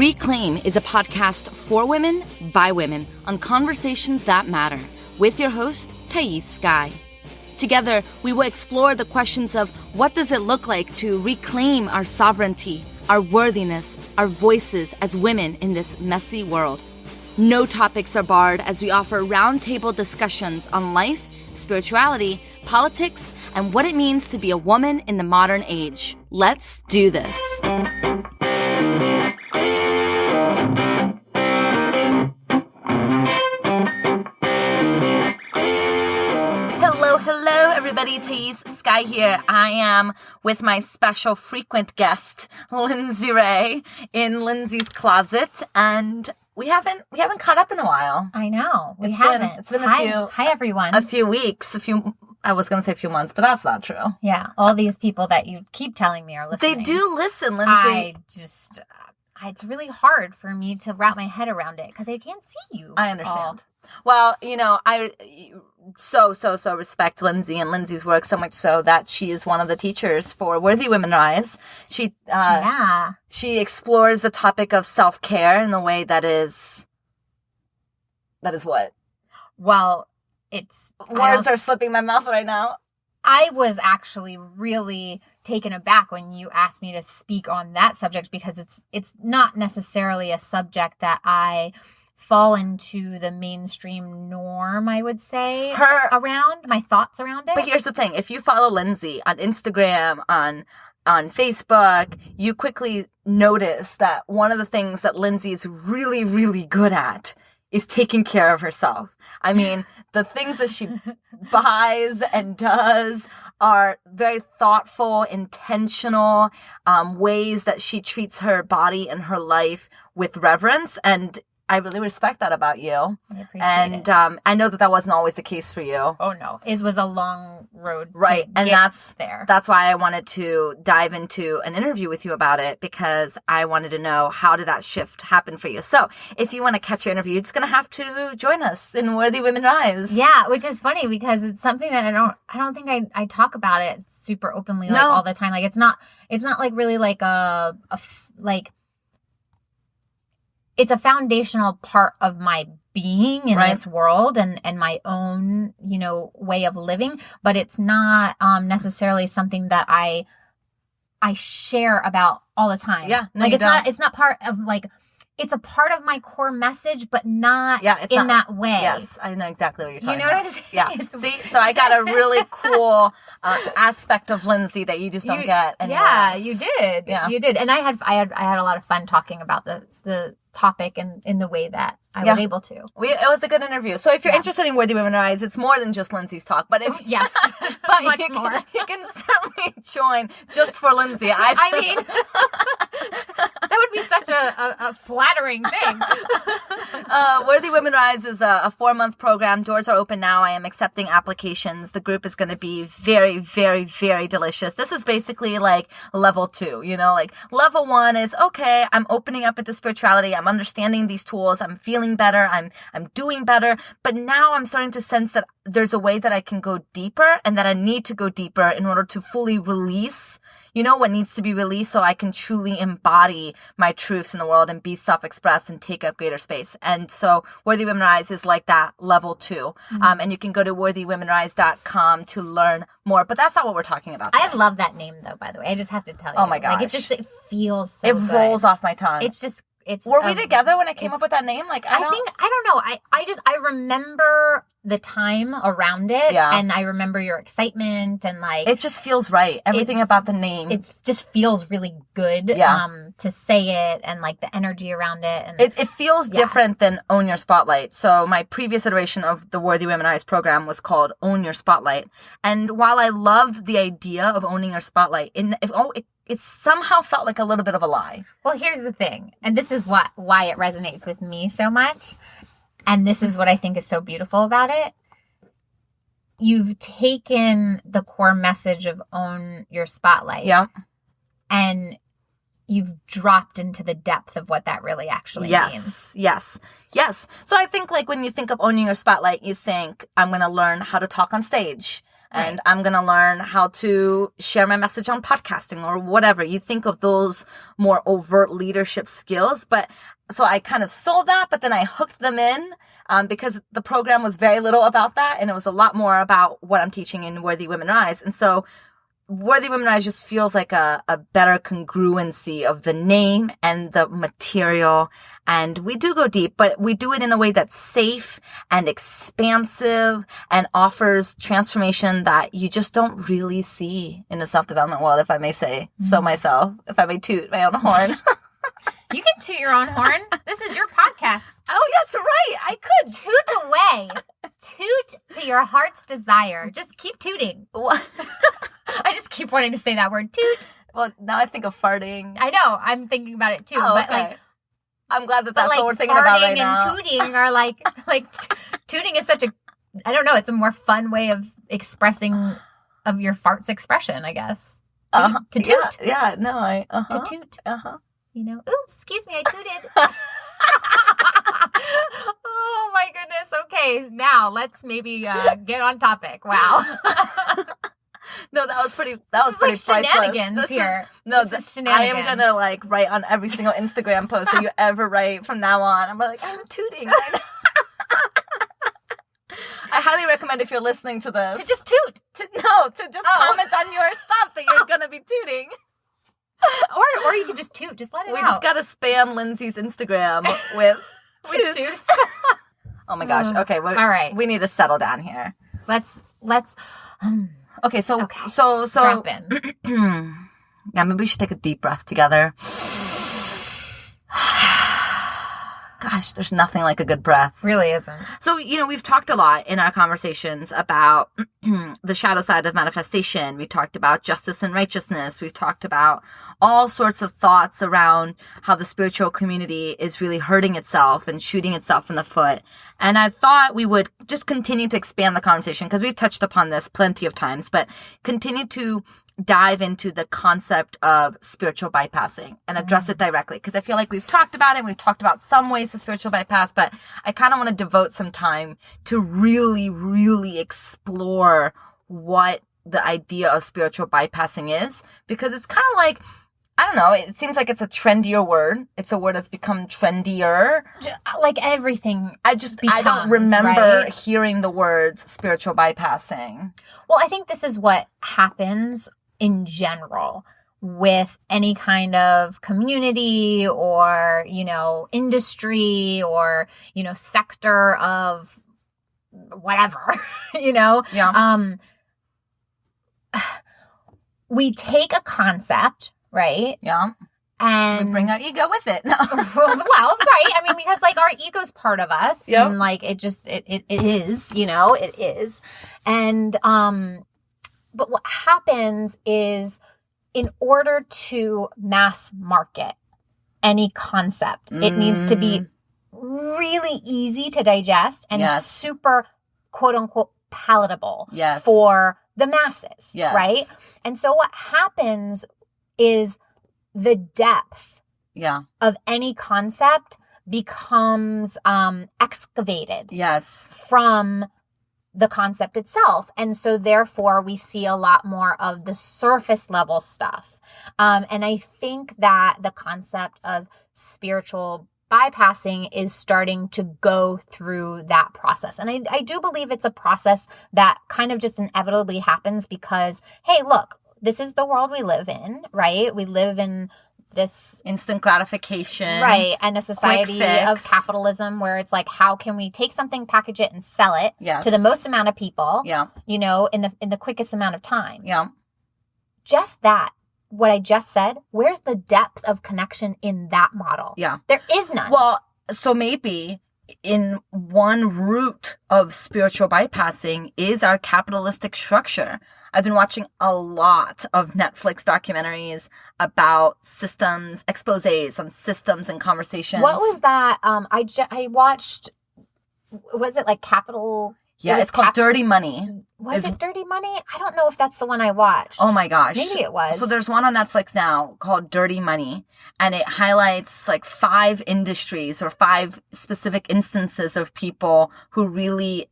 Reclaim is a podcast for women, by women, on conversations that matter, with your host, Thais Sky. Together, we will explore the questions of what does it look like to reclaim our sovereignty, our worthiness, our voices as women in this messy world. No topics are barred as we offer roundtable discussions on life, spirituality, politics, and what it means to be a woman in the modern age. Let's do this. Hello, everybody. Thais Sky here. I am with my special frequent guest, Lindsey Rae, in Lindsey's closet, and we haven't caught up in a while. I know. We haven't. It's been Hi, everyone. A few weeks, I was going to say a few months, but that's not true. Yeah. All these people that you keep telling me are listening. They do listen, Lindsey. It's really hard for me to wrap my head around it because I can't see you. I understand. Well, I so respect Lindsey and Lindsey's work so much so that she is one of the teachers for Worthy Women Rise. She explores the topic of self-care in a way that is what? Well, words are slipping my mouth right now. I was actually really taken aback when you asked me to speak on that subject because it's not necessarily a subject that I fall into the mainstream norm, I would say, around my thoughts around it. But here's the thing. If you follow Lindsey on Instagram, on Facebook, you quickly notice that one of the things that Lindsey is really, really good at is taking care of herself. I mean, the things that she buys and does are very thoughtful, intentional ways that she treats her body and her life with reverence. And I really respect that about you. I appreciate it. I know that wasn't always the case for you. Oh, no. It was a long road right. And that's there. That's why I wanted to dive into an interview with you about it, because I wanted to know, how did that shift happen for you? So if you want to catch your interview, you're just going to have to join us in Worthy Women Rise. Yeah, which is funny because it's something that I don't think I talk about it super openly all the time. Like it's not like really like it's a foundational part of my being in this world and my own, way of living, but it's not necessarily something that I share about all the time. Yeah. No, it's not part of it's a part of my core message, but not that way. Yes, I know exactly what you're talking about. You know what I'm saying? Yeah. See, so I got a really cool aspect of Lindsey that you just don't get anywhere else. You did. Yeah. You did. And I had a lot of fun talking about the topic and in the way that I was able to. It was a good interview. So if you're interested in Worthy Women Rise, it's more than just Lindsey's talk. But yes, but much more. You can certainly join just for Lindsey. I mean, that would be such a flattering thing. Worthy Women Rise is a 4-month program. Doors are open now. I am accepting applications. The group is going to be very, very, very delicious. This is basically like level 2, like level 1 is, okay, I'm opening up into spirituality. I'm understanding these tools. I'm feeling better. I'm doing better. But now I'm starting to sense that there's a way that I can go deeper and that I need to go deeper in order to fully release, what needs to be released so I can truly embody my truths in the world and be self-expressed and take up greater space. And so Worthy Women Rise is like that level 2. Mm-hmm. And you can go to worthywomenrise.com to learn more. But that's not what we're talking about today. I love that name though, by the way. I just have to tell you. Oh my gosh. It feels so good. Rolls off my tongue. Were we together when I came up with that name? I don't know. I remember the time around it, and I remember your excitement and it just feels right. Everything about the name. It just feels really good. To say it and the energy around it, and it feels different than Own Your Spotlight. So my previous iteration of the Worthy Women Rise program was called Own Your Spotlight, and while I loved the idea of owning your spotlight, it somehow felt like a little bit of a lie. Well, here's the thing, and this is why it resonates with me so much, and this is what I think is so beautiful about it. You've taken the core message of own your spotlight, and you've dropped into the depth of what that really actually means. Yes. So I think when you think of owning your spotlight, you think, I'm going to learn how to talk on stage. and I'm going to learn how to share my message on podcasting or whatever. You think of those more overt leadership skills. But so I kind of sold that, but then I hooked them in because the program was very little about that. And it was a lot more about what I'm teaching in Worthy Women Rise. And so Worthy Women Rise just feels like a better congruency of the name and the material. And we do go deep, but we do it in a way that's safe and expansive and offers transformation that you just don't really see in the self-development world, if I may say so myself, if I may toot my own horn. You can toot your own horn. This is your podcast. Oh, that's right. I could. Toot away. Toot to your heart's desire. Just keep tooting. What? I just keep wanting to say that word, toot. Well, now I think of farting. I know. I'm thinking about it too. Oh, but okay. like, I'm glad that that's what we're thinking about right now. Farting and tooting are like tooting is such a, I don't know, it's a more fun way of expressing of your farts expression, I guess. To toot. Yeah, no, To toot. You know, oops, excuse me, I tooted. Oh my goodness. Okay, now let's maybe get on topic. Wow. No, that was pretty priceless. Shenanigans here. This is shenanigans. I am gonna like write on every single Instagram post that you ever write from now on. I'm like, I'm tooting. I highly recommend if you're listening to this. To just toot. To just comment on your stuff that you're gonna be tooting. Or you could just toot. Just let it out. We just gotta spam Lindsey's Instagram with toots. Oh my gosh. Okay. All right. We need to settle down here. Let's. Okay. So jump in. Yeah, maybe we should take a deep breath together. Gosh, there's nothing like a good breath. Really isn't. So, we've talked a lot in our conversations about the shadow side of manifestation. We talked about justice and righteousness. We've talked about all sorts of thoughts around how the spiritual community is really hurting itself and shooting itself in the foot. And I thought we would just continue to expand the conversation because we've touched upon this plenty of times, but continue to dive into the concept of spiritual bypassing and address it directly. Because I feel like we've talked about it. We've talked about some ways to spiritual bypass, but I kind of want to devote some time to really, really explore what the idea of spiritual bypassing is. Because it's kind of like, I don't know, it seems like it's a trendier word. It's a word that's become trendier. Like everything I don't remember hearing the words spiritual bypassing. Well, I think this is what happens in general with any kind of community or, industry or, sector of whatever, Yeah. We take a concept, right? Yeah. And we bring our ego with it. well, right. I mean, because like our ego's part of us. Yep. And like it is, it is. And, but what happens is in order to mass market any concept, it needs to be really easy to digest and super quote unquote palatable for the masses. Right. And so what happens is the depth of any concept becomes excavated from the concept itself. And so therefore we see a lot more of the surface level stuff. And I think that the concept of spiritual bypassing is starting to go through that process. And I do believe it's a process that kind of just inevitably happens because, hey, look, this is the world we live in, right? We live in this instant gratification, right? And a society of capitalism where it's like, how can we take something, package it, and sell it to the most amount of people? In the quickest amount of time. Just that, what I just said. Where's the depth of connection in that model? There is none. Well, so maybe in one root of spiritual bypassing is our capitalistic structure. I've been watching a lot of Netflix documentaries about systems, exposés on systems and conversations. What was that? I watched, was it like Capital? Yeah, it's called Dirty Money. Was it Dirty Money? I don't know if that's the one I watched. Oh my gosh. Maybe it was. So there's one on Netflix now called Dirty Money, and it highlights like 5 industries or 5 specific instances of people who really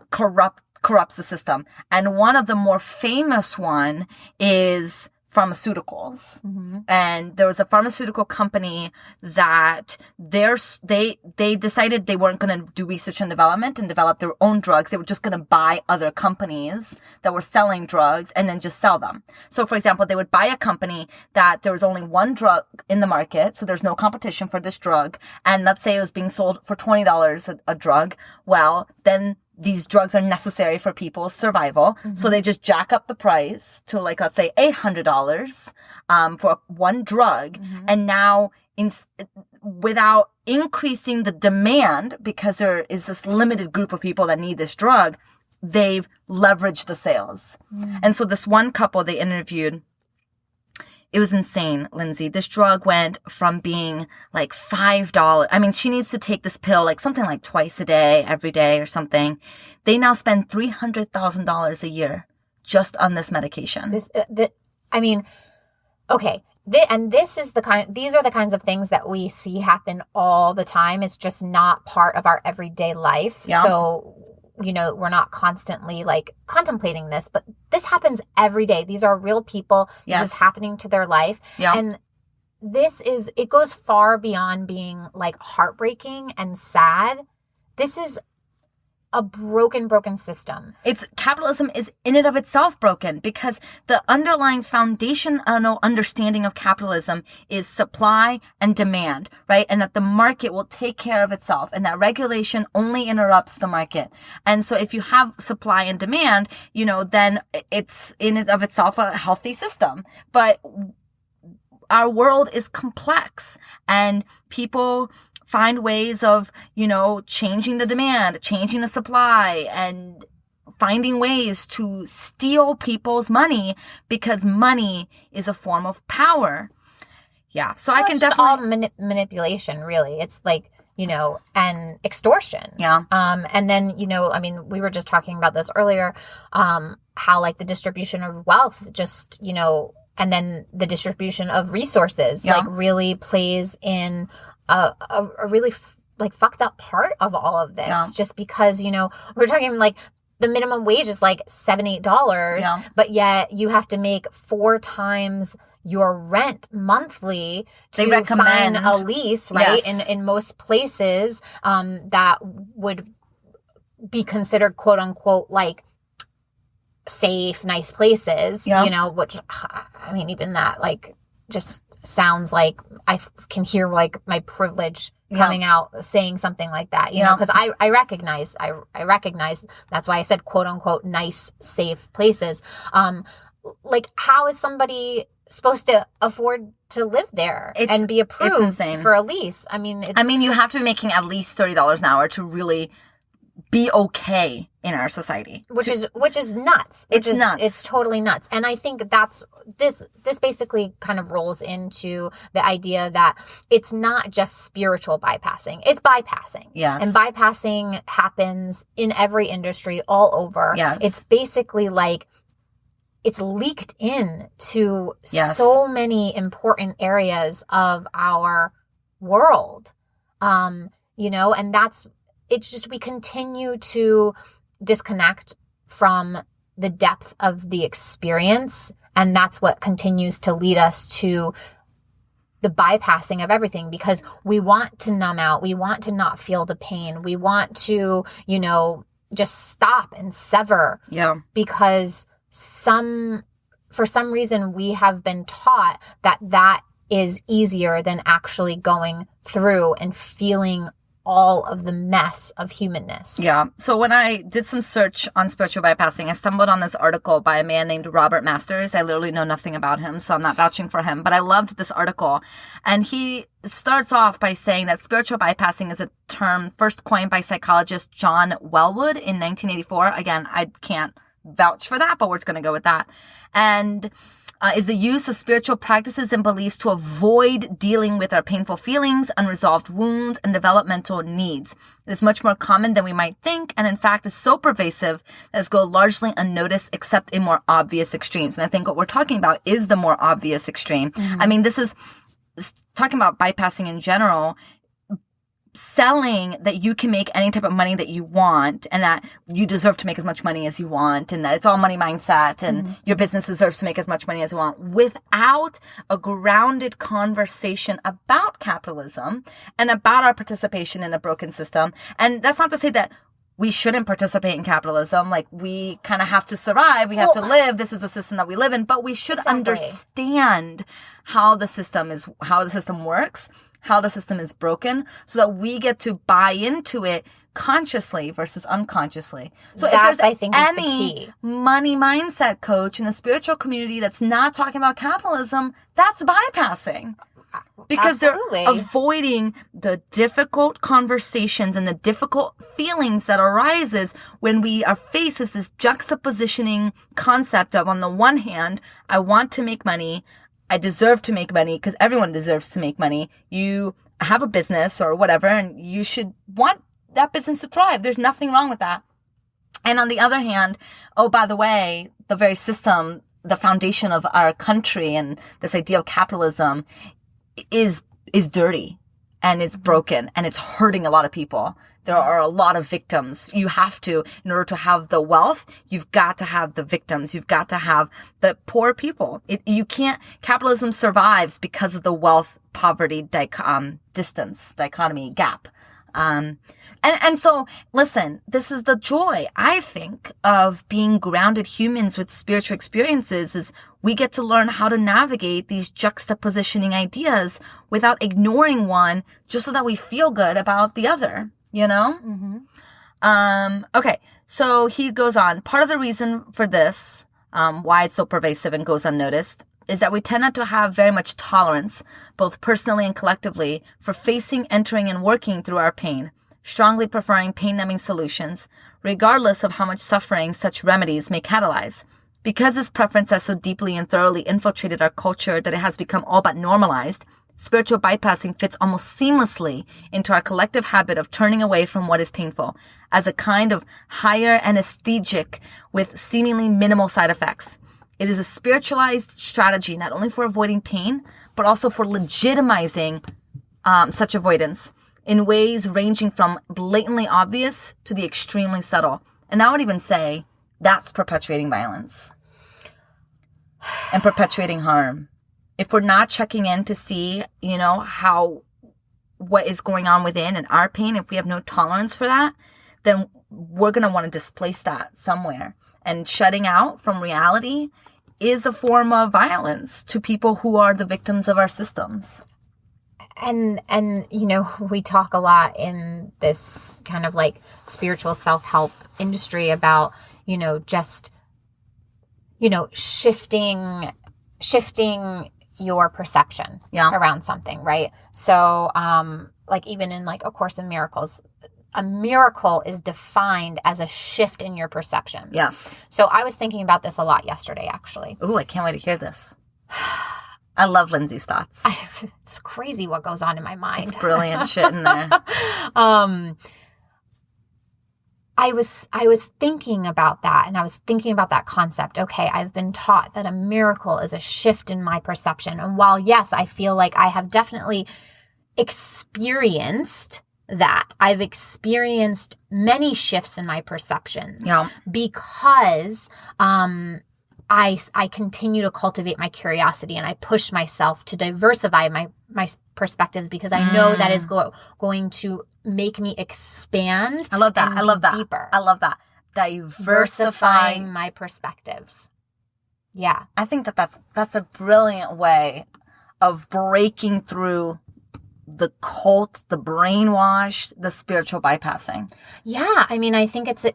corrupt corrupts the system. And one of the more famous one is pharmaceuticals. And there was a pharmaceutical company that they decided they weren't going to do research and development and develop their own drugs. They were just going to buy other companies that were selling drugs and then just sell them. So for example, they would buy a company that there was only one drug in the market, so there's no competition for this drug, and let's say it was being sold for $20 a drug. Well, then these drugs are necessary for people's survival. So they just jack up the price to, like, let's say $800 for one drug. And now without increasing the demand, because there is this limited group of people that need this drug, they've leveraged the sales. And so this one couple they interviewed, it was insane, Lindsey. This drug went from being like $5. I mean, she needs to take this pill like something like twice a day, every day or something. They now spend $300,000 a year just on this medication. Okay. These are the kinds of things that we see happen all the time. It's just not part of our everyday life. Yeah. So, we're not constantly like contemplating this, but this happens every day. These are real people. Yes. This is happening to their life. Yeah. And it goes far beyond being like heartbreaking and sad. This is a broken system. Capitalism is in and of itself broken, because the underlying foundational understanding of capitalism is supply and demand, right? And that the market will take care of itself, and that regulation only interrupts the market. And so if you have supply and demand, then it's in and of itself a healthy system. But our world is complex, and people find ways of, changing the demand, changing the supply, and finding ways to steal people's money, because money is a form of power. Yeah. So I can definitely all manipulation, really. It's like, and extortion. Yeah. And then, we were just talking about this earlier, how like the distribution of wealth just, and then the distribution of resources, like really plays in a really like fucked up part of all of this, just because, we're talking like the minimum wage is like $7-8, but yet you have to make 4 times your rent monthly to sign a lease, right? Yes. In most places, that would be considered quote unquote like safe, nice places, which, I mean, even that like just sounds like I can hear like my privilege coming out saying something like that, because I recognize that's why I said quote unquote nice, safe places. Like, how is somebody supposed to afford to live there and be approved for a lease? I mean, you have to be making at least $30 an hour to really be okay in our society, which is nuts. It's nuts. It's totally nuts. And I think that's this basically kind of rolls into the idea that it's not just spiritual bypassing, it's bypassing. Yes. And bypassing happens in every industry all over. Yes. It's basically like it's leaked in to so many important areas of our world. And it's just, we continue to disconnect from the depth of the experience. And that's what continues to lead us to the bypassing of everything, because we want to numb out. We want to not feel the pain. We want to, just stop and sever. Yeah. Because for some reason we have been taught that is easier than actually going through and feeling all of the mess of humanness. Yeah. So when I did some search on spiritual bypassing, I stumbled on this article by a man named Robert Masters. I literally know nothing about him, so I'm not vouching for him, but I loved this article. And he starts off by saying that spiritual bypassing is a term first coined by psychologist John Welwood in 1984. Again, I can't vouch for that, but we're just going to go with that. And is the use of spiritual practices and beliefs to avoid dealing with our painful feelings, unresolved wounds, and developmental needs. It is much more common than we might think, and in fact is so pervasive that it's go largely unnoticed except in more obvious extremes. And I think what we're talking about is the more obvious extreme. Mm-hmm. I mean, this is talking about bypassing in general. selling that you can make any type of money that you want and that you deserve to make as much money as you want and that it's all money mindset and your business deserves to make as much money as you want without a grounded conversation about capitalism and about our participation in a broken system. And that's not to say that we shouldn't participate in capitalism. Like, we kind of have to survive. We have to live. This is the system that we live in. But we should understand how the system works, how the system is broken, so that we get to buy into it consciously versus unconsciously. So That, if there's I think, is the any key. money mindset coach in the spiritual community that's not talking about capitalism, that's bypassing. Because Absolutely. they're avoiding the difficult conversations and the difficult feelings that arises when we are faced with this juxtapositioning concept of, on the one hand, I want to make money, I deserve to make money because everyone deserves to make money. You have a business or whatever, and you should want that business to thrive. There's nothing wrong with that. And on the other hand, oh, by the way, the very system, the foundation of our country and this idea of capitalism is dirty and it's broken and it's hurting a lot of people. There are a lot of victims. You have to, in order to have the wealth, you've got to have the victims. You've got to have the poor people. You can't, capitalism survives because of the wealth poverty dichotomy gap. And so, listen, this is the joy, I think, of being grounded humans with spiritual experiences is we get to learn how to navigate these juxtapositioning ideas without ignoring one just so that we feel good about the other, you know? Okay, so he goes on. Part of the reason for this, why it's so pervasive and goes unnoticed, is that we tend not to have very much tolerance, both personally and collectively, for facing, entering, and working through our pain, strongly preferring pain-numbing solutions, regardless of how much suffering such remedies may catalyze. Because this preference has so deeply and thoroughly infiltrated our culture that it has become all but normalized, spiritual bypassing fits almost seamlessly into our collective habit of turning away from what is painful, as a kind of higher anesthetic with seemingly minimal side effects. It is a spiritualized strategy, not only for avoiding pain, but also for legitimizing such avoidance in ways ranging from blatantly obvious to the extremely subtle. And I would even say that's perpetuating violence and perpetuating harm. If we're not checking in to see, you know, what is going on within and our pain, if we have no tolerance for that, then we're going to want to displace that somewhere. And shutting out from reality is a form of violence to people who are the victims of our systems. And you know, we talk a lot in this kind of like spiritual self-help industry about, you know, just, you know, shifting your perception around something, right? So, like even in like A Course in Miracles, a miracle is defined as a shift in your perception. Yes. So I was thinking about this a lot yesterday, actually. Ooh, I can't wait to hear this. I love Lindsay's thoughts. It's crazy what goes on in my mind. It's brilliant shit in there. I was thinking about that, and I was thinking about that concept. Okay, I've been taught that a miracle is a shift in my perception. And while, yes, I feel like I have definitely experienced that, I've experienced many shifts in my perceptions because I continue to cultivate my curiosity and I push myself to diversify my perspectives because I know that is going to make me expand. I love that. And I love that. Deeper. I love that. Diversifying my perspectives. Yeah. I think that's a brilliant way of breaking through the cult, the brainwash, the spiritual bypassing. Yeah, I mean, I think it's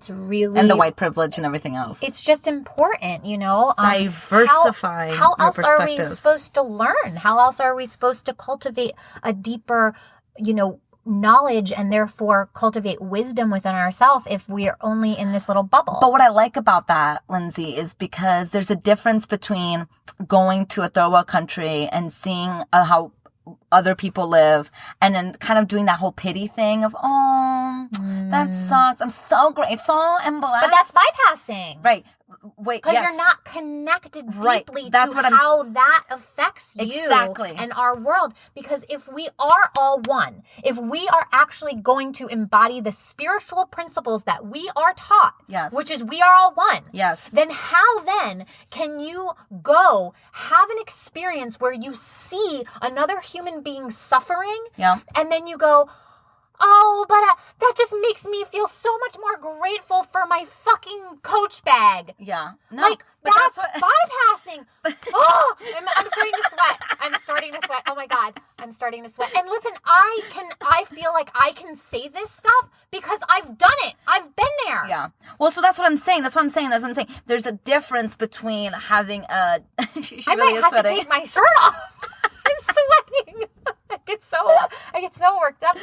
really, and the white privilege and everything else. It's just important, you know. Diversifying. How else are we supposed to learn? How else are we supposed to cultivate a deeper, you know, knowledge and therefore cultivate wisdom within ourselves if we are only in this little bubble? But what I like about that, Lindsay, is because there's a difference between going to a third world country and seeing how other people live and then kind of doing that whole pity thing of, oh, that sucks. I'm so grateful and blessed. But that's bypassing. Right. Wait, because yes. you're not connected deeply That's to what how that affects you Exactly. and our world. Because if we are all one, if we are actually going to embody the spiritual principles that we are taught, Yes. which is we are all one, Yes. then how then can you go have an experience where you see another human being suffering, Yeah. and then you go, oh, but that just makes me feel so much more grateful for my fucking Coach bag. Yeah. No, Like, but that's what... bypassing. Oh, I'm starting to sweat. I'm starting to sweat. Oh my God, I'm starting to sweat. And listen, I feel like I can say this stuff because I've done it. I've been there. Yeah. Well, so that's what I'm saying. That's what I'm saying. There's a difference between having a... she I really might is have sweating. to take my shirt off. I'm sweating. I get so worked up.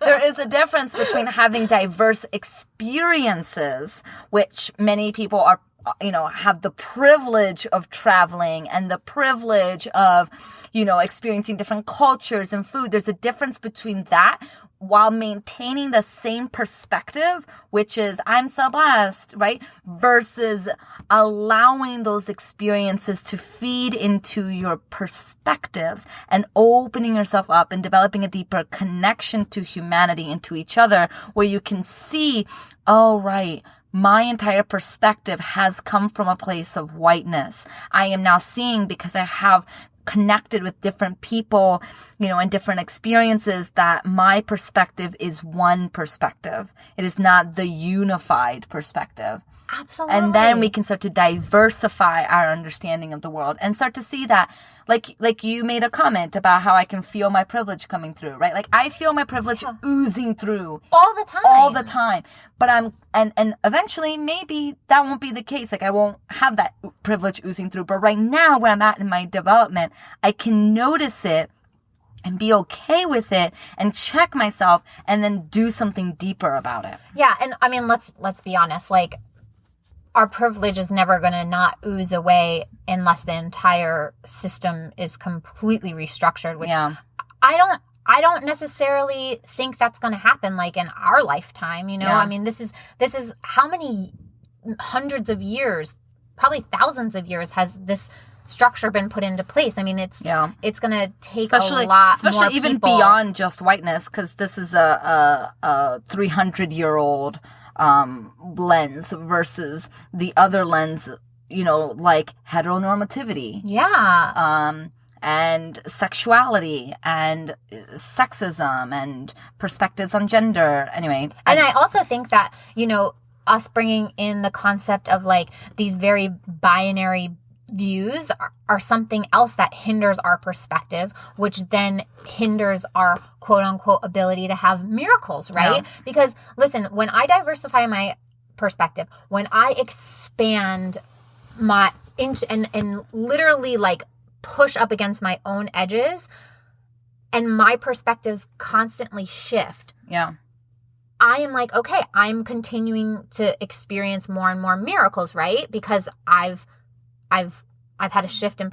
There is a difference between having diverse experiences, which many people are, have the privilege of traveling and the privilege of, experiencing different cultures and food. There's a difference between that while maintaining the same perspective, which is I'm so blessed, right? Versus allowing those experiences to feed into your perspectives and opening yourself up and developing a deeper connection to humanity and to each other, where you can see, oh, right, my entire perspective has come from a place of whiteness. I am now seeing, because I have connected with different people, and different experiences, that my perspective is one perspective. It is not the unified perspective. Absolutely. And then we can start to diversify our understanding of the world and start to see that, like you made a comment about how I can feel my privilege coming through, right? Like I feel my privilege oozing through all the time. But and eventually maybe that won't be the case. Like I won't have that privilege oozing through. But right now, where I'm at in my development, I can notice it and be okay with it and check myself and then do something deeper about it. Yeah. And I mean, let's be honest, like our privilege is never going to not ooze away unless the entire system is completely restructured, which I don't necessarily think that's going to happen like in our lifetime, I mean, this is how many hundreds of years, probably thousands of years has this structure been put into place. I mean, it's going to take a lot more especially even people. Beyond just whiteness, because this is a 300-year-old lens versus the other lens, like heteronormativity. Yeah. And sexuality and sexism and perspectives on gender. Anyway. And I also think that, us bringing in the concept of like these very binary views are something else that hinders our perspective, which then hinders our quote unquote ability to have miracles, right? Yeah. Because listen, when I diversify my perspective, when I expand my and literally like push up against my own edges and my perspectives constantly shift. Yeah. I am like, okay, I'm continuing to experience more and more miracles, right? Because I've had a shift in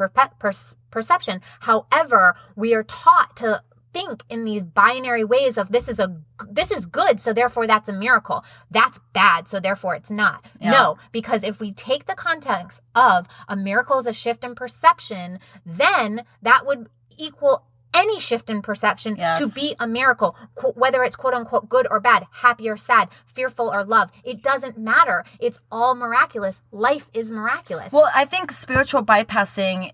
perception. However, we are taught to think in these binary ways of this is good, so therefore that's a miracle. That's bad, so therefore it's not. Yeah. No, because if we take the context of a miracle is a shift in perception, then that would equal any shift in perception to be a miracle, whether it's quote unquote good or bad, happy or sad, fearful or love. It doesn't matter. It's all miraculous. Life is miraculous. Well, I think spiritual bypassing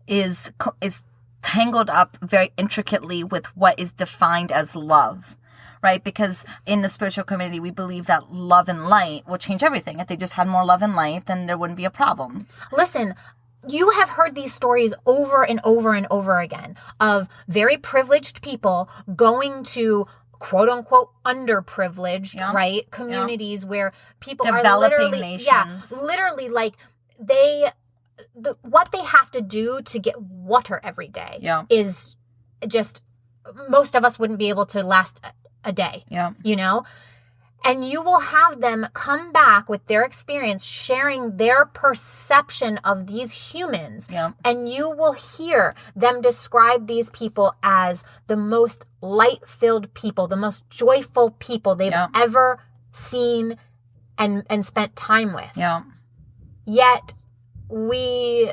is tangled up very intricately with what is defined as love. Right? Because in the spiritual community, we believe that love and light will change everything. If they just had more love and light, then there wouldn't be a problem. Listen, you have heard these stories over and over and over again of very privileged people going to quote unquote underprivileged, right? Communities where people are developing nations. Literally like what they have to do to get water every day is just, most of us wouldn't be able to last a day, And you will have them come back with their experience, sharing their perception of these humans. Yeah. And you will hear them describe these people as the most light-filled people, the most joyful people they've ever seen and spent time with. Yeah. Yet do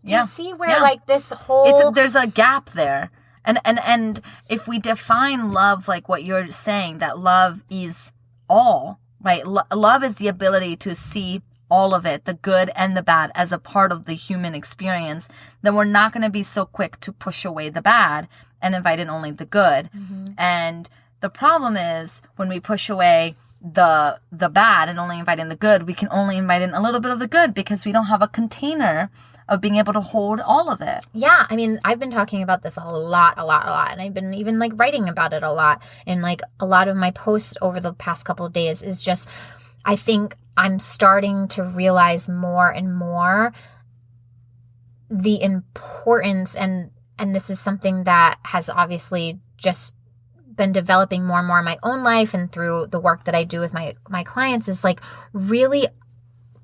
you see where like this whole... There's a gap there. And if we define love like what you're saying, that love is all, right? Love is the ability to see all of it, the good and the bad, as a part of the human experience, then we're not going to be so quick to push away the bad and invite in only the good. Mm-hmm. And the problem is when we push away the bad and only invite in the good, we can only invite in a little bit of the good because we don't have a container of being able to hold all of it. Yeah. I mean, I've been talking about this a lot. And I've been even like writing about it a lot. And like a lot of my posts over the past couple of days is just, I think I'm starting to realize more and more the importance, and this is something that has obviously just been developing more and more in my own life and through the work that I do with my clients, is like really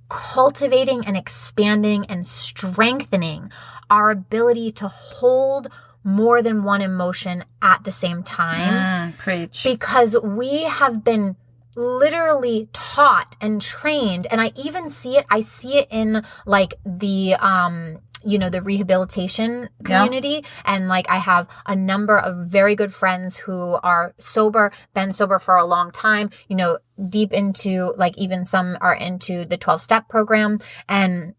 cultivating and expanding and strengthening our ability to hold more than one emotion at the same time. Preach. Because we have been literally taught and trained, and I even see it in like the the rehabilitation community. And like I have a number of very good friends who are sober, been sober for a long time, deep into, like, even some are into the 12-step program. And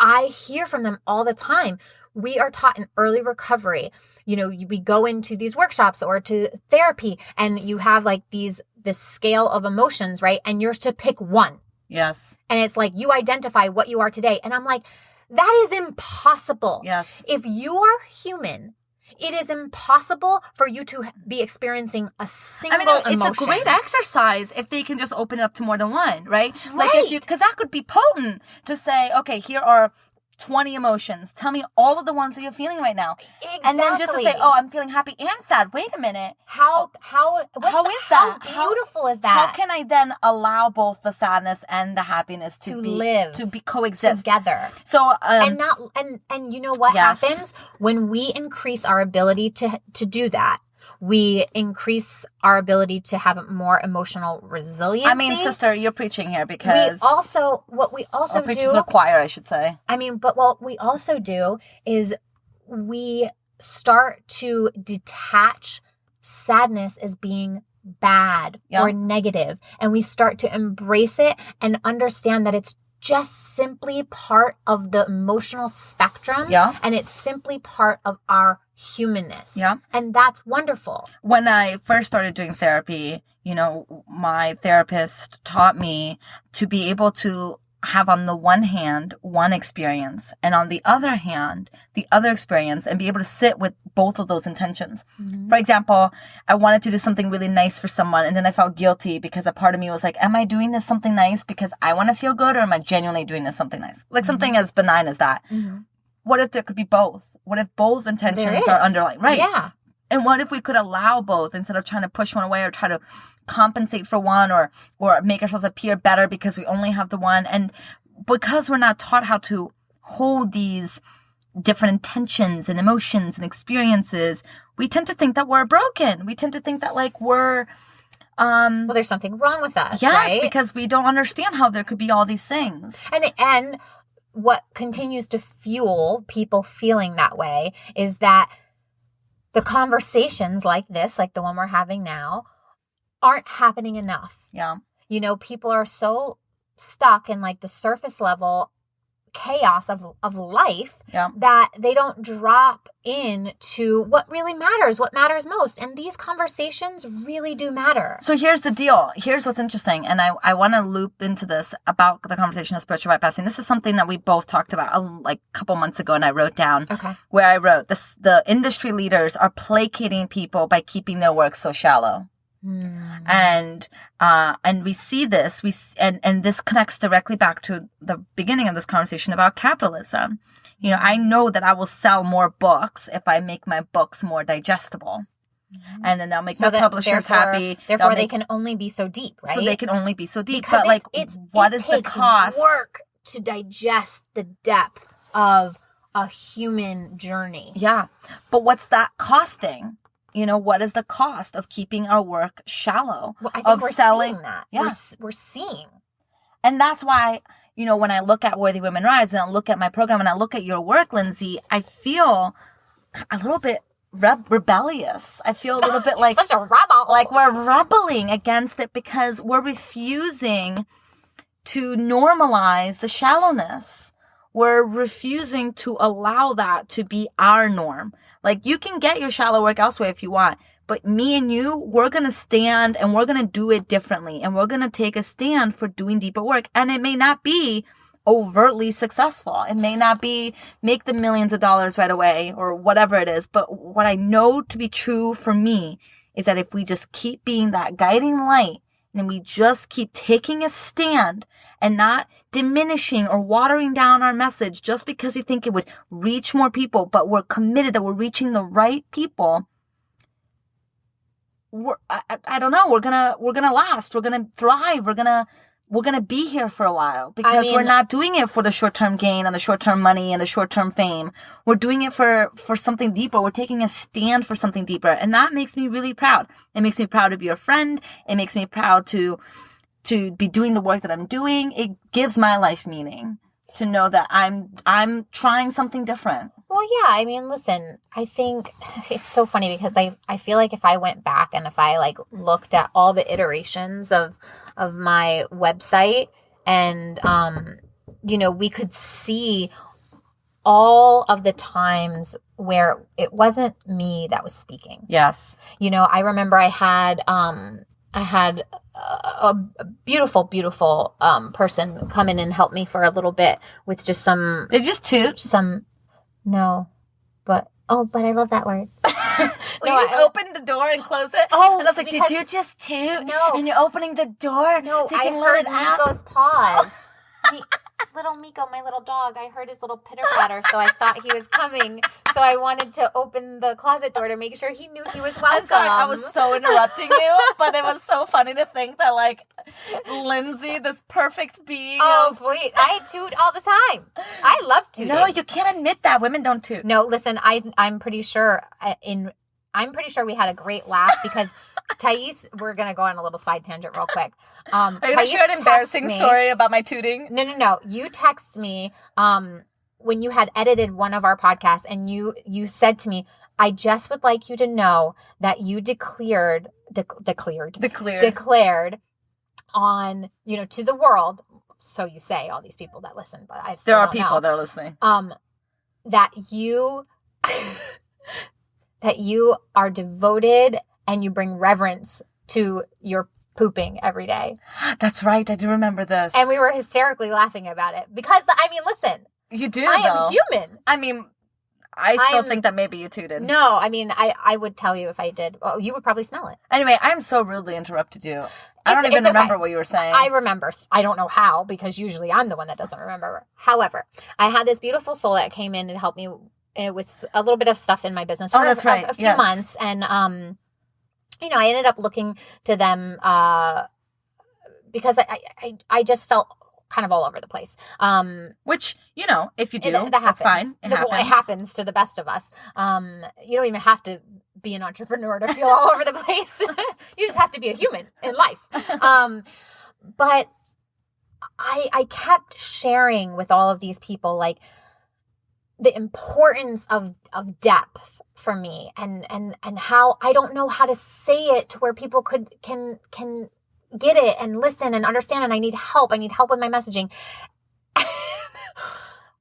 I hear from them all the time. We are taught in early recovery, we go into these workshops or to therapy, and you have like this scale of emotions, right? And you're to pick one. Yes. And it's like, you identify what you are today. And I'm like, that is impossible. Yes. If you are human, it is impossible for you to be experiencing a single emotion. It's a great exercise if they can just open it up to more than one, right? Like because that could be potent to say, okay, here are 20 emotions. Tell me all of the ones that you're feeling right now. Exactly. And then just to say, oh, I'm feeling happy and sad. Wait a minute. How beautiful is that? How can I then allow both the sadness and the happiness to be coexist together? So and you know what happens when we increase our ability to do that? We increase our ability to have more emotional resilience. I mean, sister, you're preaching here because what we also do to the choir, I should say. I mean, but what we also do is we start to detach sadness as being bad or negative, and we start to embrace it and understand that it's just simply part of the emotional spectrum, and it's simply part of our humanness. And that's wonderful. When I first started doing therapy, my therapist taught me to be able to have on the one hand one experience and on the other hand the other experience, and be able to sit with both of those intentions. Mm-hmm. For example, I wanted to do something really nice for someone, and then I felt guilty because a part of me was like, am I doing this something nice because I want to feel good, or am I genuinely doing this something nice? Like something as benign as that. Mm-hmm. What if there could be both? What if both intentions are underlying? Right. Yeah. And what if we could allow both instead of trying to push one away or try to compensate for one or make ourselves appear better because we only have the one? And because we're not taught how to hold these different intentions and emotions and experiences, we tend to think that we're broken. We tend to think that like we're... well, there's something wrong with us, yes, right? Because we don't understand how there could be all these things. And what continues to fuel people feeling that way is that the conversations like this, like the one we're having now, aren't happening enough. Yeah. People are so stuck in like the surface level chaos of life that they don't drop into what really matters, what matters most. And these conversations really do matter. So here's the deal. Here's what's interesting. And I want to loop into this about the conversation of spiritual bypassing. This is something that we both talked about like a couple months ago, and I wrote down where I wrote this: the industry leaders are placating people by keeping their work so shallow. And we see this, and this connects directly back to the beginning of this conversation about capitalism. I know that I will sell more books if I make my books more digestible. And then they'll make my publishers happy. Therefore, they can only be so deep, right? So they can only be so deep. Because but like, what is the cost? Work to digest the depth of a human journey. Yeah. But what's that costing? What is the cost of keeping our work shallow? Well, I think we're seeing that. Yeah. We're seeing. And that's why, when I look at Worthy Women Rise, and I look at my program, and I look at your work, Lindsey, I feel a little bit rebellious. I feel a little bit like such a rebel. Like we're rebelling against it because we're refusing to normalize the shallowness. We're refusing to allow that to be our norm. Like, you can get your shallow work elsewhere if you want, but me and you, we're going to stand and we're going to do it differently. And we're going to take a stand for doing deeper work. And it may not be overtly successful. It may not be make the millions of dollars right away or whatever it is. But what I know to be true for me is that if we just keep being that guiding light, and we just keep taking a stand and not diminishing or watering down our message just because we think it would reach more people, but we're committed that we're reaching the right people. I don't know. We're gonna last. We're gonna thrive. We're gonna be here for a while because we're not doing it for the short-term gain and the short-term money and the short-term fame. We're doing it for something deeper. We're taking a stand for something deeper. And that makes me really proud. It makes me proud to be your friend. It makes me proud to be doing the work that I'm doing. It gives my life meaning to know that I'm trying something different. Well, yeah. Listen, I think it's so funny because I feel like if I went back and if I looked at all the iterations of my website and, we could see all of the times where it wasn't me that was speaking. Yes. I remember I had a beautiful, beautiful, person come in and help me for a little bit with just some. They just toot? No, but I love that word. You just opened the door and closed it? Oh, and I was like, did you just toot? No. And you're opening the door no, so you can I let heard it out? Miko's paws. Little Miko, my little dog, I heard his little pitter-patter, so I thought he was coming. So I wanted to open the closet door to make sure he knew he was welcome. I'm sorry, I was so interrupting you, but it was so funny to think that, Lindsey, this perfect being. Oh, wait, I toot all the time. I love tooting. No, you can't admit that. Women don't toot. No, listen, I'm pretty sure we had a great laugh because Thais, we're going to go on a little side tangent real quick. Are you going to share an embarrassing story about my tooting? No. You text me when you had edited one of our podcasts and you said to me, I just would like you to know that you declared on, to the world. So you say, all these people that listen, but I still there are don't people know, that are listening. That you... that you are devoted and you bring reverence to your pooping every day. That's right. I do remember this. And we were hysterically laughing about it because, listen. You do, I am human. I still think that maybe you tooted. No, I would tell you if I did. Well, you would probably smell it. Anyway, I'm so rudely interrupted you. I don't even remember what you were saying. I remember. I don't know how because usually I'm the one that doesn't remember. However, I had this beautiful soul that came in and helped me with a little bit of stuff in my business. That's right. A few months. And, I ended up looking to them because I just felt kind of all over the place. Which, if you do, that's fine. It happens to the best of us. You don't even have to be an entrepreneur to feel all over the place. You just have to be a human in life. But I kept sharing with all of these people, the importance of depth for me and how I don't know how to say it to where people can get it and listen and understand, and I need help with my messaging.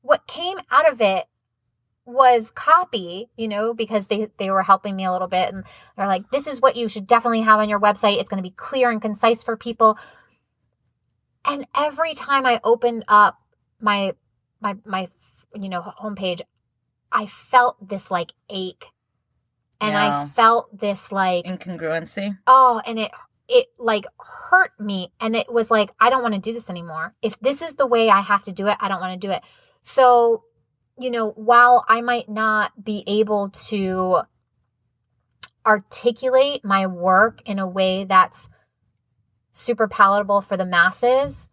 What came out of it was copy, because they were helping me a little bit, and they're like, this is what you should definitely have on your website. It's going to be clear and concise for people. And every time I opened up my homepage, I felt this ache, and I felt this incongruency. Oh, and it hurt me, and it was I don't want to do this anymore. If this is the way I have to do it, I don't want to do it. So, while I might not be able to articulate my work in a way that's super palatable for the masses,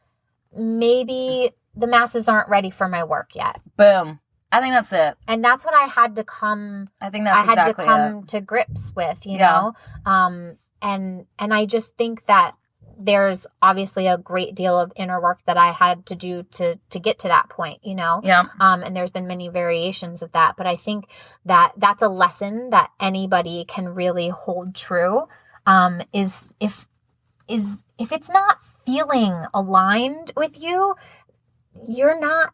maybe the masses aren't ready for my work yet. Boom. I think that's it. And that's what I had to come. I think that's exactly to come to grips with, you know. And I just think that there's obviously a great deal of inner work that I had to do to get to that point, you know. Yeah. And there's been many variations of that, but I think that that's a lesson that anybody can really hold true. Is if it's not feeling aligned with you, you're not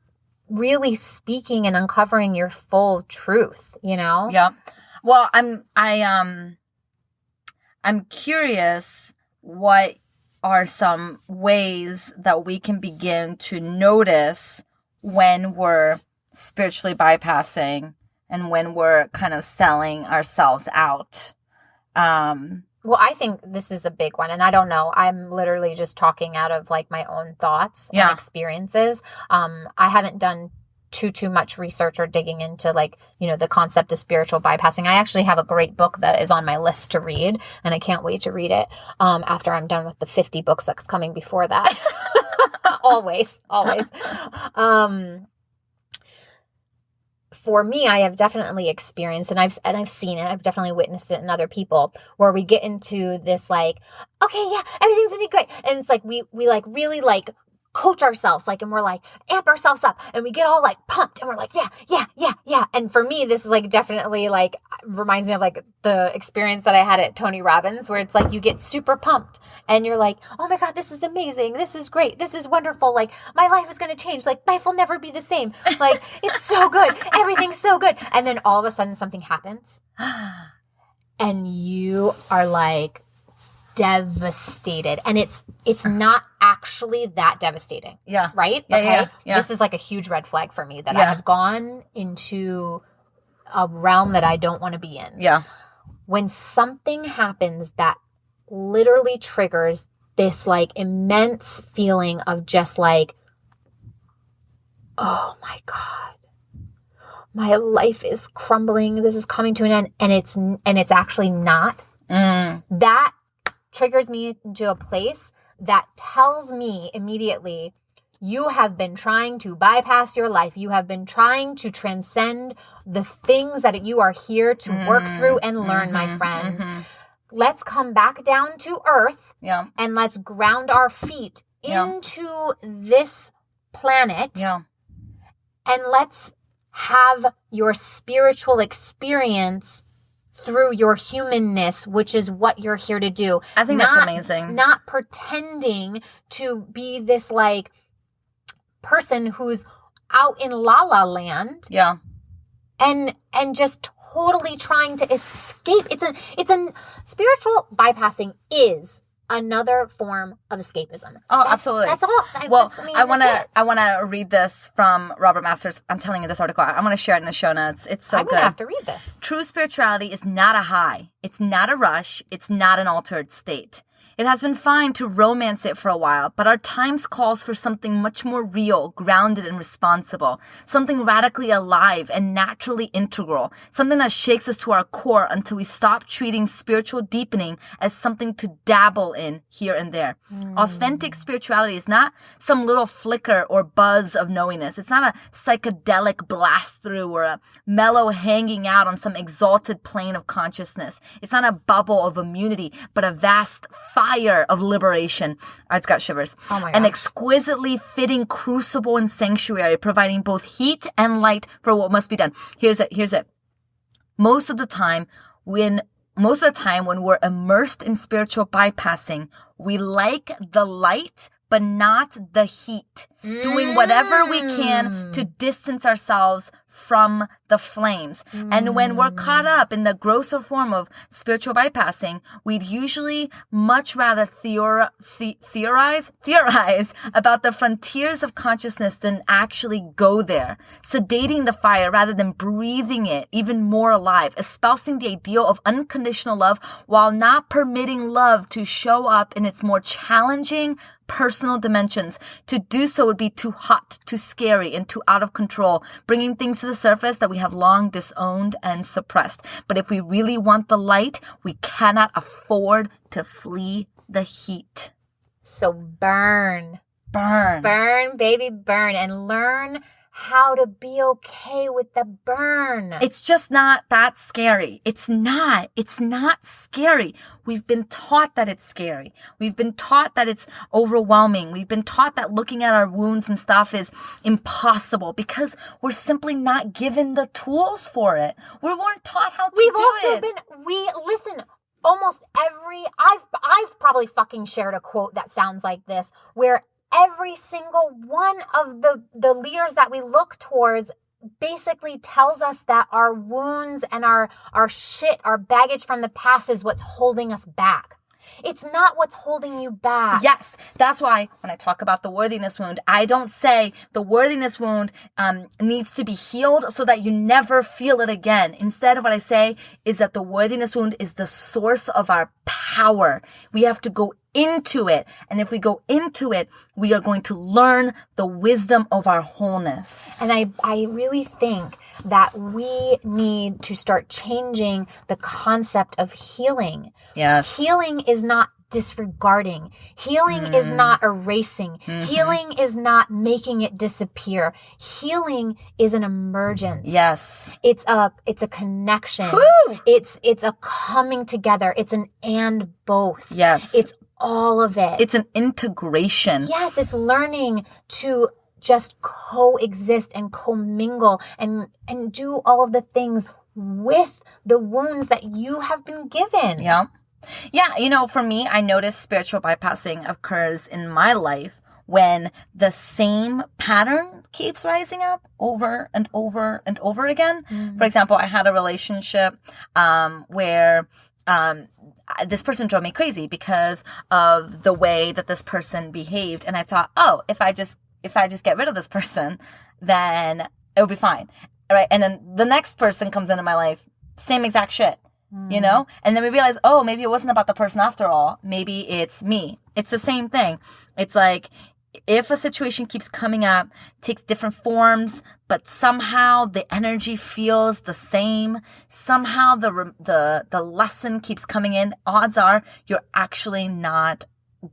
really speaking and uncovering your full truth, you know? Yeah. Well, I'm curious, what are some ways that we can begin to notice when we're spiritually bypassing and when we're kind of selling ourselves out? Well, I think this is a big one, and I don't know. I'm literally just talking out of like my own thoughts and experiences. I haven't done too much research or digging into like, you know, the concept of spiritual bypassing. I actually have a great book that is on my list to read, and I can't wait to read it after I'm done with the 50 books that's coming before that. always. For me, I have definitely experienced, and I've seen it, I've definitely witnessed it in other people, where we get into this like, okay, yeah, everything's gonna be great. And it's like, we like really like coach ourselves, like, and we're like amp ourselves up and we get all like pumped and we're like, yeah. And for me, this is like definitely like reminds me of like the experience that I had at Tony Robbins, where it's like you get super pumped and you're like, oh my God, this is amazing. This is great. This is wonderful. Like my life is going to change. Like life will never be the same. Like it's so good. Everything's so good. And then all of a sudden something happens and you are like devastated, and it's not actually that devastating. Yeah. Right? Yeah, okay. Yeah. This is like a huge red flag for me that I have gone into a realm that I don't want to be in. Yeah. When something happens that literally triggers this like immense feeling of just like, oh my God, my life is crumbling. This is coming to an end, and it's actually not. That triggers me into a place that tells me immediately, you have been trying to bypass your life. You have been trying to transcend the things that you are here to work through and learn, my friend. Let's come back down to earth and let's ground our feet into this planet and let's have your spiritual experience through your humanness, which is what you're here to do. I think that's amazing. Not pretending to be this like person who's out in la la land. Yeah. And just totally trying to escape. It's a spiritual bypassing is another form of escapism. Oh, absolutely. That's all. I want to read this from Robert Masters. I'm telling you this article. I want to share it in the show notes. It's so good. I'm going to have to read this. True spirituality is not a high. It's not a rush. It's not an altered state. It has been fine to romance it for a while, but our times calls for something much more real, grounded, and responsible. Something radically alive and naturally integral. Something that shakes us to our core until we stop treating spiritual deepening as something to dabble in here and there. Authentic spirituality is not some little flicker or buzz of knowingness. It's not a psychedelic blast through or a mellow hanging out on some exalted plane of consciousness. It's not a bubble of immunity, but a vast fire of liberation. It's got shivers. Oh my gosh. An exquisitely fitting crucible and sanctuary, providing both heat and light for what must be done. Here's it. Most of the time when we're immersed in spiritual bypassing, we like the light, but not the heat. Doing whatever we can to distance ourselves from the flames. And when we're caught up in the grosser form of spiritual bypassing, we'd usually much rather theorize about the frontiers of consciousness than actually go there, sedating the fire rather than breathing it even more alive, espousing the ideal of unconditional love while not permitting love to show up in its more challenging personal dimensions. To do so would be too hot, too scary, and too out of control, bringing things to the surface that we have long disowned and suppressed. But if we really want the light, we cannot afford to flee the heat. So burn. Burn. Burn, baby, burn. And learn how to be okay with the burn. It's just not that scary. It's not scary. We've been taught that it's scary. We've been taught that it's overwhelming. We've been taught that looking at our wounds and stuff is impossible because we're simply not given the tools for it. We weren't taught how to do it. Listen, almost I've probably fucking shared a quote that sounds like this, where every single one of the leaders that we look towards basically tells us that our wounds and our shit, our baggage from the past is what's holding us back. It's not what's holding you back. Yes. That's why when I talk about the worthiness wound, I don't say the worthiness wound needs to be healed so that you never feel it again. Instead, what I say is that the worthiness wound is the source of our power. We have to go into it. And if we go into it, we are going to learn the wisdom of our wholeness. And I really think that we need to start changing the concept of healing. Yes. Healing is not disregarding. Healing is not erasing. Healing is not making it disappear. Healing is an emergence. Yes. It's a connection. Woo! It's a coming together. It's an and both. Yes. It's all of it. It's an integration. Yes, it's learning to just coexist and commingle and do all of the things with the wounds that you have been given. Yeah. Yeah, for me, I notice spiritual bypassing occurs in my life when the same pattern keeps rising up over and over and over again. For example, I had a relationship where this person drove me crazy because of the way that this person behaved. And I thought, oh, if I just get rid of this person, then it will be fine. Right. And then the next person comes into my life, same exact shit, and then we realize, oh, maybe it wasn't about the person after all. Maybe it's me. It's the same thing. It's like, if a situation keeps coming up, takes different forms, but somehow the energy feels the same, somehow the lesson keeps coming in, odds are you're actually not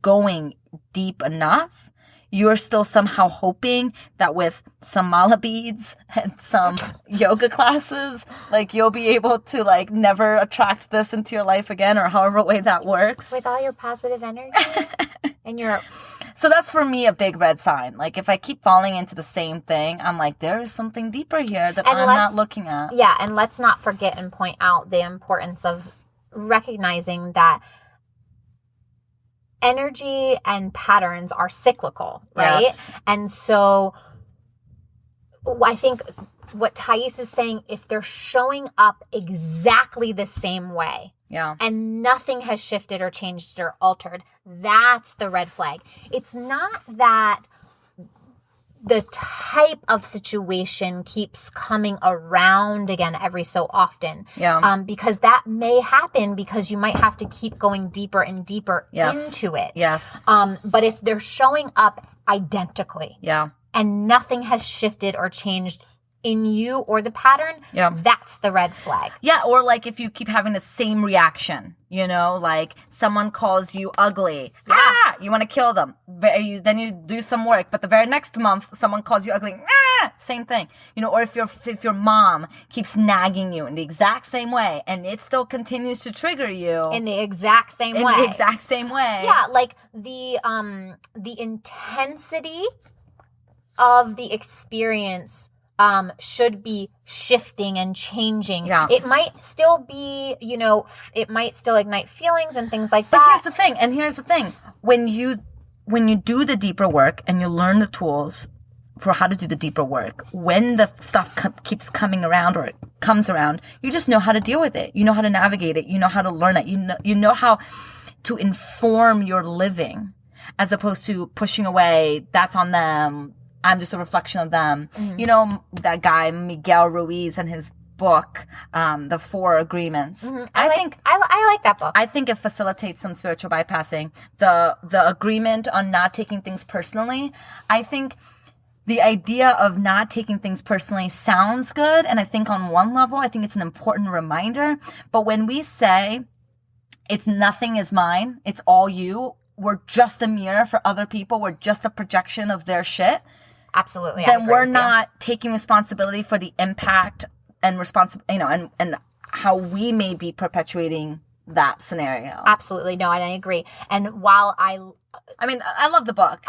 going deep enough. You're still somehow hoping that with some mala beads and some yoga classes, you'll be able to never attract this into your life again, or however way that works. With all your positive energy and your... So that's for me a big red sign. If I keep falling into the same thing, I'm like, there is something deeper here that I'm not looking at. Yeah, and let's not forget and point out the importance of recognizing that energy and patterns are cyclical, right? Yes. And so I think what Thais is saying, if they're showing up exactly the same way, yeah, and nothing has shifted or changed or altered, that's the red flag. It's not that the type of situation keeps coming around again every so often. Yeah. Because that may happen because you might have to keep going deeper and deeper into it. Yes. But if they're showing up identically, yeah, and nothing has shifted or changed in you or the pattern, that's the red flag. Yeah, or if you keep having the same reaction, someone calls you ugly. Yeah. You want to kill them. Then you do some work, but the very next month, someone calls you ugly. Same thing. Or if your mom keeps nagging you in the exact same way, and it still continues to trigger you. In the exact same way. In the exact same way. Yeah, the intensity of the experience should be shifting and changing. Yeah. It might still be, it might still ignite feelings and things like that. But here's the thing. When you do the deeper work and you learn the tools for how to do the deeper work, when the stuff keeps coming around or it comes around, you just know how to deal with it. You know how to navigate it. You know how to learn it. You know how to inform your living as opposed to pushing away, that's on them, I'm just a reflection of them. That guy, Miguel Ruiz, and his book, The 4 Agreements. Mm-hmm. I like that book. I think it facilitates some spiritual bypassing. The agreement on not taking things personally. I think the idea of not taking things personally sounds good. And I think on one level, I think it's an important reminder. But when we say it's nothing is mine, it's all you, we're just a mirror for other people, we're just a projection of their shit. Absolutely. Then we're not taking responsibility for the impact and and how we may be perpetuating that scenario. Absolutely. No, and I agree. And while I love the book.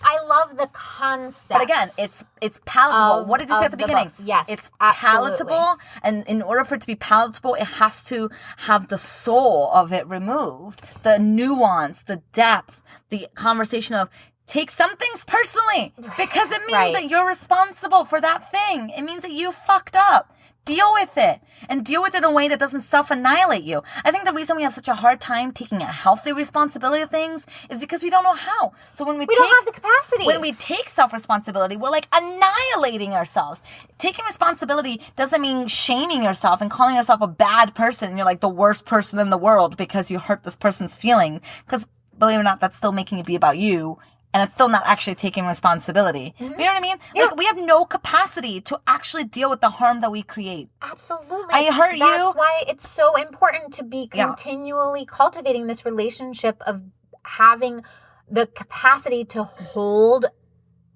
I love the concept. But again, it's palatable. What did you say at the beginning? Books. Yes, it's absolutely. palatable, and in order for it to be palatable, it has to have the soul of it removed, the nuance, the depth, the conversation of take some things personally because it means that you're responsible for that thing. It means that you fucked up. Deal with it, and deal with it in a way that doesn't self-annihilate you. I think the reason we have such a hard time taking a healthy responsibility of things is because we don't know how. So when we don't have the capacity. When we take self-responsibility, we're like annihilating ourselves. Taking responsibility doesn't mean shaming yourself and calling yourself a bad person and you're like the worst person in the world because you hurt this person's feeling. Because believe it or not, that's still making it be about you. And it's still not actually taking responsibility. Mm-hmm. You know what I mean? Yeah. Like, we have no capacity to actually deal with the harm that we create. Absolutely. I hurt you. That's why it's so important to be continually cultivating this relationship of having the capacity to hold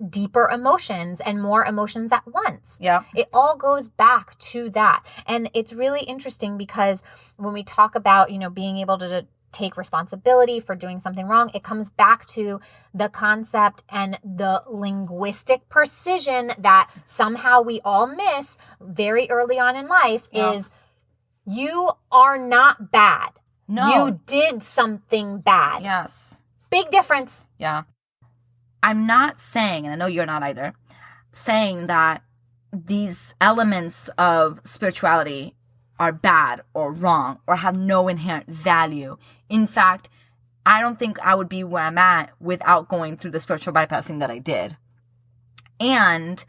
deeper emotions and more emotions at once. Yeah. It all goes back to that. And it's really interesting because when we talk about, being able to take responsibility for doing something wrong, it comes back to the concept and the linguistic precision that somehow we all miss very early on in life is you are not bad. No. You did something bad. Yes. Big difference. Yeah. I'm not saying, and I know you're not either, saying that these elements of spirituality are bad or wrong or have no inherent value. In fact, I don't think I would be where I'm at without going through the spiritual bypassing that I did. And,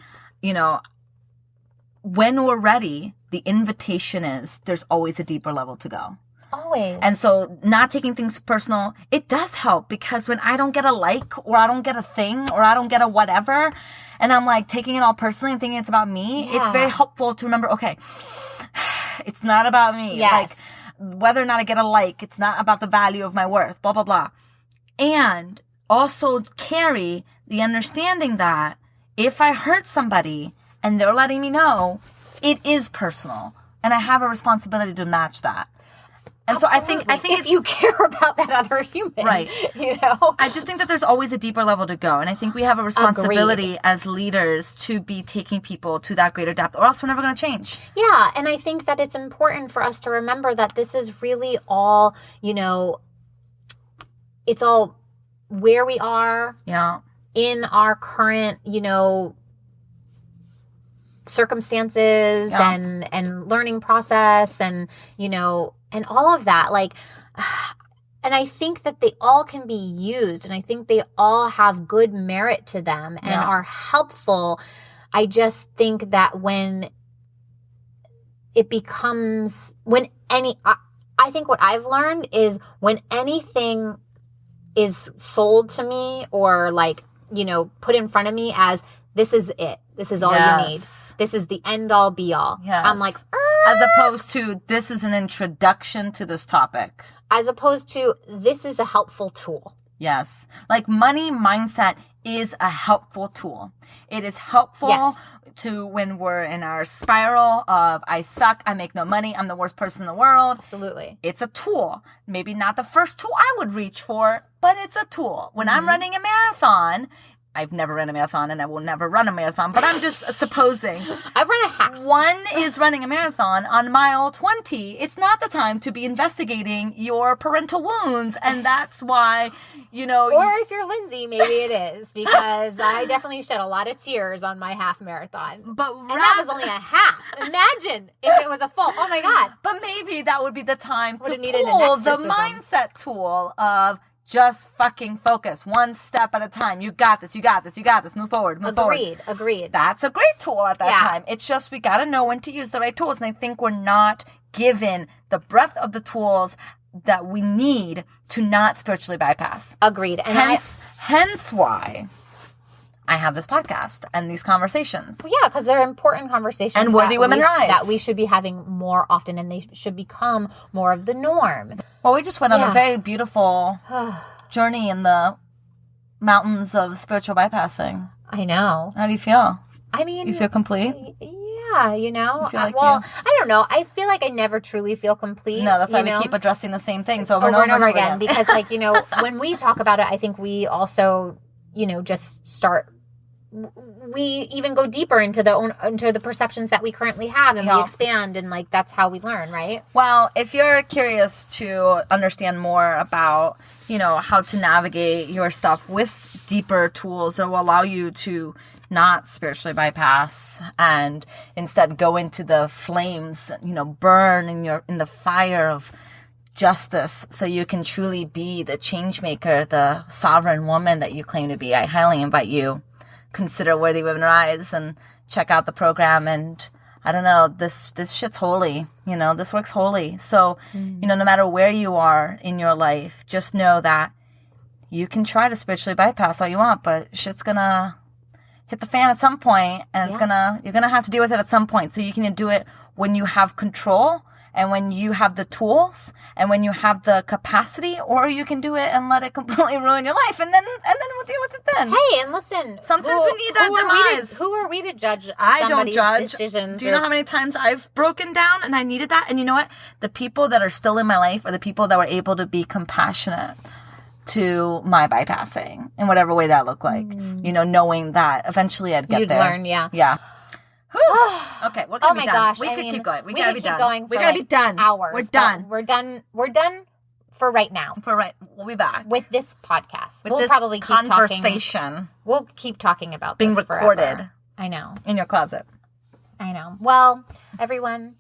when we're ready, the invitation is there's always a deeper level to go. Always. And so not taking things personal, it does help because when I don't get a like or I don't get a thing or I don't get a whatever, and I'm like taking it all personally and thinking it's about me, it's very helpful to remember, okay, it's not about me. Yes. Like whether or not I get a like, it's not about the value of my worth, blah, blah, blah. And also carry the understanding that if I hurt somebody and they're letting me know, it is personal. And I have a responsibility to match that. And absolutely. So I think if you care about that other human, right? I just think that there's always a deeper level to go, and I think we have a responsibility as leaders to be taking people to that greater depth, or else we're never going to change. Yeah, and I think that it's important for us to remember that this is really all, it's all where we are. Yeah. In our current, circumstances and learning process and, and all of that, and I think that they all can be used and I think they all have good merit to them and are helpful. I just think that when it becomes, I think what I've learned is when anything is sold to me or put in front of me as this is it. This is all you need. This is the end all be all. Yes. I'm like, as opposed to this is an introduction to this topic. As opposed to this is a helpful tool. Yes. Like money mindset is a helpful tool. It is helpful to when we're in our spiral of I suck, I make no money, I'm the worst person in the world. Absolutely. It's a tool. Maybe not the first tool I would reach for, but it's a tool. When I'm running a marathon, I've never run a marathon and I will never run a marathon, but I'm just supposing. I've run a half. One is running a marathon on mile 20. It's not the time to be investigating your parental wounds. And that's why, Or if you're Lindsay, maybe it is. Because I definitely shed a lot of tears on my half marathon. And that was only a half. Imagine if it was a full. Oh my God. But maybe that would be the time to pull the mindset tool of Just fucking focus. One step at a time. You got this. You got this. You got this. Move forward. Move forward. Agreed. That's a great tool at that time. It's just we got to know when to use the right tools. And I think we're not given the breadth of the tools that we need to not spiritually bypass. Agreed. And hence why I have this podcast and these conversations. Yeah, because they're important conversations. And Worthy Women Rise. That we should be having more often, and they should become more of the norm. Well, we just went on a very beautiful journey in the mountains of spiritual bypassing. I know. How do you feel? I mean... You feel complete? Yeah, you know. You feel like I don't know. I feel like I never truly feel complete. No, that's why we keep addressing the same things over and over again. Because, like, you know, when we talk about it, I think we also, you know, just start... We even go deeper into the perceptions that we currently have, and we expand, and like that's how we learn, right? Well, if you're curious to understand more about, you know, how to navigate your stuff with deeper tools that will allow you to not spiritually bypass and instead go into the flames, you know, burn in the fire of justice so you can truly be the change maker, the sovereign woman that you claim to be, I highly invite you consider Worthy Women Rise and check out the program. And I don't know, this shit's holy, you know, this works holy. So, you know, no matter where you are in your life, just know that you can try to spiritually bypass all you want, but shit's gonna hit the fan at some point, and you're gonna have to deal with it at some point. So you can do it when you have control and when you have the tools and when you have the capacity, or you can do it and let it completely ruin your life, and then we'll deal with it then. Hey, and listen, sometimes we need that demise. Who are we to judge I don't judge decisions? Do you know how many times I've broken down and I needed that? And you know what? The people that are still in my life are the people that were able to be compassionate to my bypassing in whatever way that looked like. You know, knowing that eventually I'd get there. You'd learn, yeah. Yeah. Okay, we're gonna be done. Gosh, We could keep going. We could gotta be keep done. going We for gotta be done. Hours. We're done. We're done for right now. We'll be back With this podcast. with we'll this probably keep conversation talking. We'll keep talking about being this recorded. Forever. I know. In your closet. I know. Well, everyone,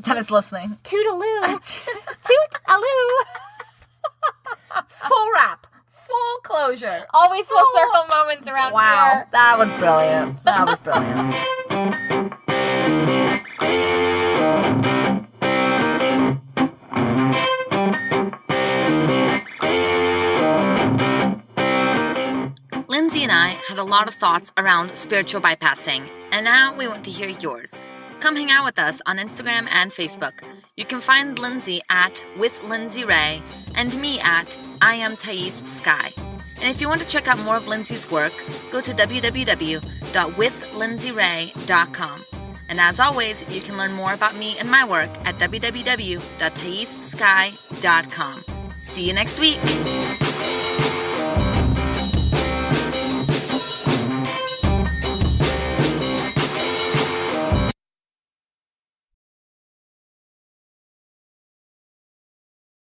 That is listening. toodaloo. Toot-aloo. Full wrap. Full closure. Always full circle moments around here. That was brilliant. That was brilliant. Lindsey and I had a lot of thoughts around spiritual bypassing, and now we want to hear yours. Come hang out with us on Instagram and Facebook. You can find Lindsey at with Lindsey Rae and me at I am Thais Sky. And if you want to check out more of Lindsey's work, go to www.withlindseyrae.com. And as always, you can learn more about me and my work at www.thaissky.com. See you next week.